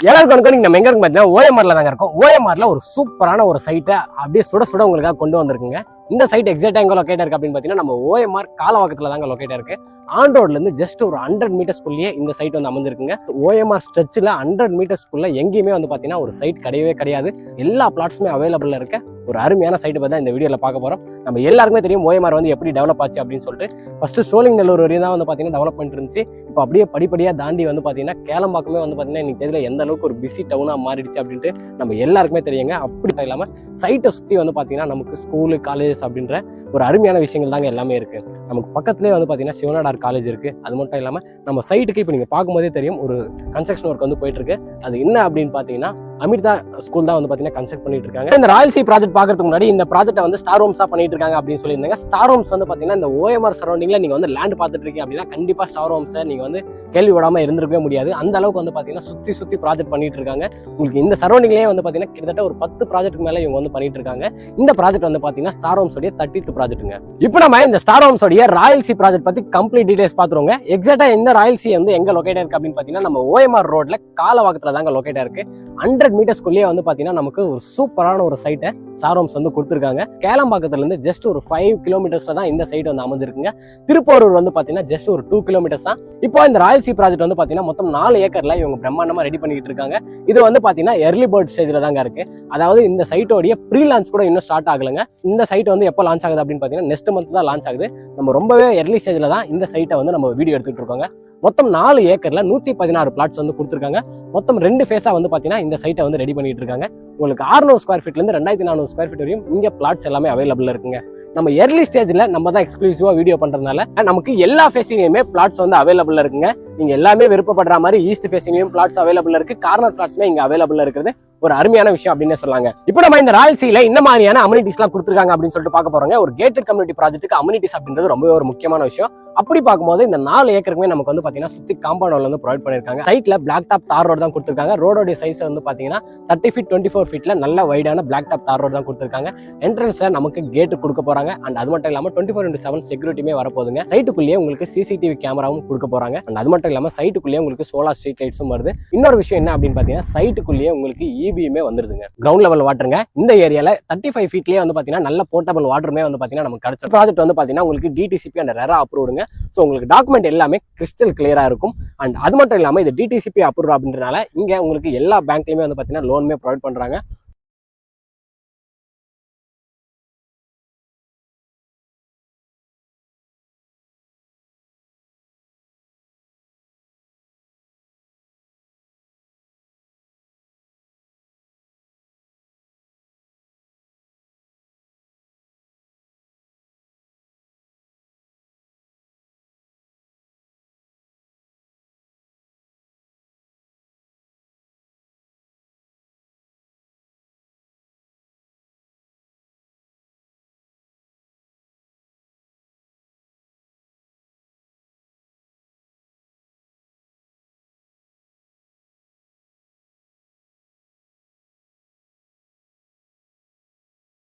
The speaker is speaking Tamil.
எல்லாருக்கும் நீங்க நம்ம எங்க இருக்கு பாத்தீங்கன்னா ஓஎம்ஆர்ல தாங்க இருக்கோம். ஓஎம்ஆர்ல ஒரு சூப்பரான ஒரு சைட்டை அப்படியே சுட சுட உங்களுக்காக கொண்டு வந்திருக்குங்க. இந்த சைட் எக்ஸாக்டா எங்க லொக்கேட் இருக்கு அப்படின்னு பாத்தீங்கன்னா நம்ம ஓஎம்ஆர் காலவாக்கத்துல தாங்க லொக்கேட் இருக்கு. ஆன் ரோட்ல இருந்து ஜஸ்ட் ஒரு 100 மீட்டர்ஸ்குள்ளேயே இந்த சைட் வந்து அமைஞ்சிருக்குங்க. ஓஎம்ஆர் ஸ்ட்ரெச்ல 100 மீட்டர்ஸ்குள்ள எங்கேயுமே வந்து பாத்தீங்கன்னா ஒரு சைட் கிடையவே கிடையாது. எல்லா பிளாட்ஸுமே அவைலபிள்ல இருக்க ஒரு அருமையான சைட் பத்தி இந்த வீடியோல பார்க்க போறோம். நம்ம எல்லாருக்குமே தெரியும் ஓஎம்ஆர் வந்து எப்படி டெவலப் ஆச்சு அப்படின்னு சொல்லிட்டு. ஃபர்ஸ்ட் சோழிங்கநல்லூர் வரையும் தான் வந்து பாத்தீங்கன்னா டெவலப்மெண்ட் இருந்துச்சு. இப்போ அப்படியே படிப்படியா தாண்டி வந்து பாத்தீங்கன்னா கேளம்பாக்கமே வந்து பாத்தீங்கன்னா இன்னைக்கு தெரியல எந்த அளவுக்கு ஒரு பிஸி டவுனா மாறிடுச்சு அப்படின்ட்டு நம்ம எல்லாருக்குமே தெரியுங்க. அப்படி இல்லாம சைட்டை சுத்தி வந்து பாத்தீங்கன்னா நமக்கு ஸ்கூலு காலேஜஸ் அப்படின்ற ஒரு அருமையான விஷயங்கள் தாங்க எல்லாமே இருக்கு. நமக்கு பக்கத்துலேயே வந்து பாத்தீங்கன்னா சிவனாடார் காலேஜ் இருக்கு. அது மட்டும் இல்லாம நம்ம சைட்டுக்கு இப்போ நீங்க பார்க்கும்போதே தெரியும் ஒரு கன்ஸ்ட்ரக்ஷன் ஒர்க் வந்து போயிட்டு இருக்கு. அது என்ன அப்படின்னு பாத்தீங்கன்னா அமிர்தா ஸ்கூல் தான் வந்து பாத்தீங்கன்னா கன்ஸ்ட்ரக்ட் பண்ணிட்டு இருக்காங்க. இந்த ராயல் சி ப்ராஜெக்ட் பாக்குறதுக்கு முன்னாடி இந்த ப்ராஜெக்ட் வந்து ஸ்டார் ஹோம்ஸா பண்ணிட்டு இருக்காங்க அப்படின்னு சொல்லியிருந்தாங்க. ஸ்டார் ஹோம்ஸ் வந்து பாத்தீங்கன்னா இந்த ஓஎம்ஆர் சரௌண்டிங்ல நீங்க வந்து லேண்ட் பார்த்துட்டு இருக்கீங்க அப்படின்னா கண்டிப்பா ஸ்டார் ஹோம்ஸை நீங்க வந்து கேள்வி விடாம இருந்திருக்கவே முடியாது. அந்த அளவுக்கு வந்து பாத்தீங்கன்னா சுத்தி ப்ராஜெக்ட் பண்ணிட்டு இருக்காங்க. உங்களுக்கு இந்த சரௌண்டிங்லேயே வந்து பாத்தீங்கன்னா கிட்டத்தட்ட ஒரு 10 ப்ராஜெக்ட் மேல இவங்க வந்து பண்ணிட்டு இருக்காங்க. இந்த ப்ராஜெக்ட் வந்து பாத்தீங்கன்னா ஸ்டார் ஹோம்ஸ் உடைய 30th ப்ராஜெக்ட்டுங்க. இப்போ நம்ம இந்த ஸ்டார் ஹோம்ஸ் உடைய ராயல் சி ப்ராஜெக்ட் பத்தி கம்ப்ளீட் டீடைல்ஸ் பாத்துருவோங்க. எக்ஸாக்டா இந்த ராயல் சி வந்து எங்க லொகேட் இருக்கு அப்படின்னு பாத்தீங்கன்னா நம்ம ஓஎம்ஆர் ரோட்ல காலவாக்கத்துல தாங்க லொகேட் இருக்கு. 100 மீட்டர்ஸ்குள்ளேயே வந்து பாத்தீங்கன்னா நமக்கு ஒரு சூப்பரான ஒரு சைட்டை ஸ்டார் ஹோம்ஸ் வந்து கொடுத்துருக்காங்க. கேளம்பாக்கத்துல இருந்து ஜஸ்ட் ஒரு 5 கிலோமீட்டர்ஸ்ல தான் இந்த சைட் வந்து அமைஞ்சிருக்குங்க. திருப்போரூர் வந்து பாத்தீங்கன்னா ஜஸ்ட் ஒரு 2 கிலோமீட்டர்ஸ் தான். இப்போ இந்த ராயல் சி ப்ராஜெக்ட் வந்து பாத்தீங்கன்னா மொத்தம் 4 ஏக்கர்ல இவங்க பிரம்மாண்டமா ரெடி பண்ணிட்டு இருக்காங்க. இது வந்து பாத்தீங்கன்னா எர்லி பேர்ட் ஸ்டேஜ்ல தாங்க இருக்கு. அதாவது இந்த சைட்டோடைய ப்ரீ லான்ச் கூட இன்னும் ஸ்டார்ட் ஆகலங்க. இந்த சைட் வந்து எப்போ லான்ச் ஆகுது அப்படின்னு பாத்தீங்கன்னா நெக்ஸ்ட் மந்த் தான் லான்ச் ஆகுது. நம்ம ரொம்பவே எர்லி ஸ்டேஜ்ல தான் இந்த சைட்டை வந்து நம்ம வீடியோ எடுத்துட்டு இருக்கோங்க. மொத்தம் 4 ஏக்கர்ல 116 பிளாட்ஸ் வந்து கொடுத்துருக்காங்க. மொத்தம் 2 ஃபேஸா வந்து பாத்தீங்கன்னா இந்த சைட்டை வந்து ரெடி பண்ணிட்டு இருக்காங்க. உங்களுக்கு 600 ஸ்கொயர் ஃபீட்ல இருந்து 2400 ஸ்கொயர் ஃபீட் வரையும் இங்க பிளாட்ஸ் எல்லாமே அவைலபிள் இருக்குங்க. நம்ம எர்லி ஸ்டேஜ்ல நம்ம தான் எக்ஸ்க்ளூசிவா வீடியோ பண்றதுனால நமக்கு எல்லா ஃபேஸிங்லயுமே பிளாட்ஸ் வந்து அவைலபிள் இருக்குங்க. நீங்க எல்லாமே விருப்பப்படுற மாதிரி ஈஸ்ட் ஃபேஸிங்லயும் பிளாட்ஸ் அவைலபிள் இருக்கு. கார்னர் பிளாட்ஸ்மே இங்க அவைலபிள் இருக்கிறது ஒரு அருமையான விஷயம் அப்படின்னு சொல்லாங்க. இப்போ நம்ம இந்த ராயல் சில இந்த மாதிரியான அம்யூனிட்டிஸ் எல்லாம் கொடுத்துருக்காங்க அப்படின்னு சொல்லிட்டு பார்க்க போறோங்க. ஒரு கேட்டட் கம்யூனிட்டி ப்ராஜெக்ட்டுக்கு அம்யூனிட்டிஸ் அப்படின்றது ரொம்பவே ஒரு முக்கியமான விஷயம். அப்படி பார்க்கும்போது இந்த 4 ஏக்கருக்குமே நமக்கு வந்து பாத்தீங்கன்னா சுத்தி காம்பவுண்ட் வால் வந்து ப்ரொவைட் பண்ணிருக்காங்க. சைட்ல பிளாக் டாப் தார் ரோடு தான் கொடுத்துருக்காங்க. ரோடோட சைஸ் வந்து பாத்தீங்கன்னா 30 ஃபீட் 24 ஃபீட்ல நல்ல வைடான பிளாக் டாப் தார் ரோடு தான் கொடுத்துருக்காங்க. என்ட்ரன்ஸ்ல நமக்கு கேட் கொடுக்க போறாங்க. அண்ட் அது மட்டும் இல்லாம 24/7 செக்யூரிட்டியுமே வரப்போகுதுங்க. சைட்டுக்குள்ளேயே உங்களுக்கு சிசிடிவி கேமராவும் கொடுக்க போறாங்க. அண்ட் அது மட்டும் இல்லாம சைட்டுக்குள்ளேயே உங்களுக்கு சோலார் ஸ்ட்ரீட் லைட்ஸும் வருது. இன்னொரு விஷயம் என்ன அப்படின்னு பாத்தீங்கன்னா சைட்டுக்குள்ளேயே உங்களுக்கு இபியுமே வந்துருதுங்க. Ground level வாட்டருங்க. இந்த ஏரியால 35 ஃபீட்லயே வந்து பாத்தீங்கன்னா நல்ல போர்ட்டபிள் வாட்டருமே வந்து பாத்தீங்கன்னா நமக்கு கிடைச்ச ப்ராஜெக்ட் வந்து பாத்தீங்கன்னா உங்களுக்கு டிடிசிபி அண்ட் ரெரா அப்ரூவ்டுங்க. ஸோ உங்களுக்கு டாக்குமெண்ட் எல்லாமே கிறிஸ்டல் கிளியரா இருக்கும். அண்ட் அது மட்டும் இல்லாம இது டிடிசிபி அப்ரூவ் அப்படின்றனால இங்க உங்களுக்கு எல்லா பேங்க்லயுமே வந்து பாத்தீங்கன்னா லோனுமே ப்ரொவைட் பண்றாங்க.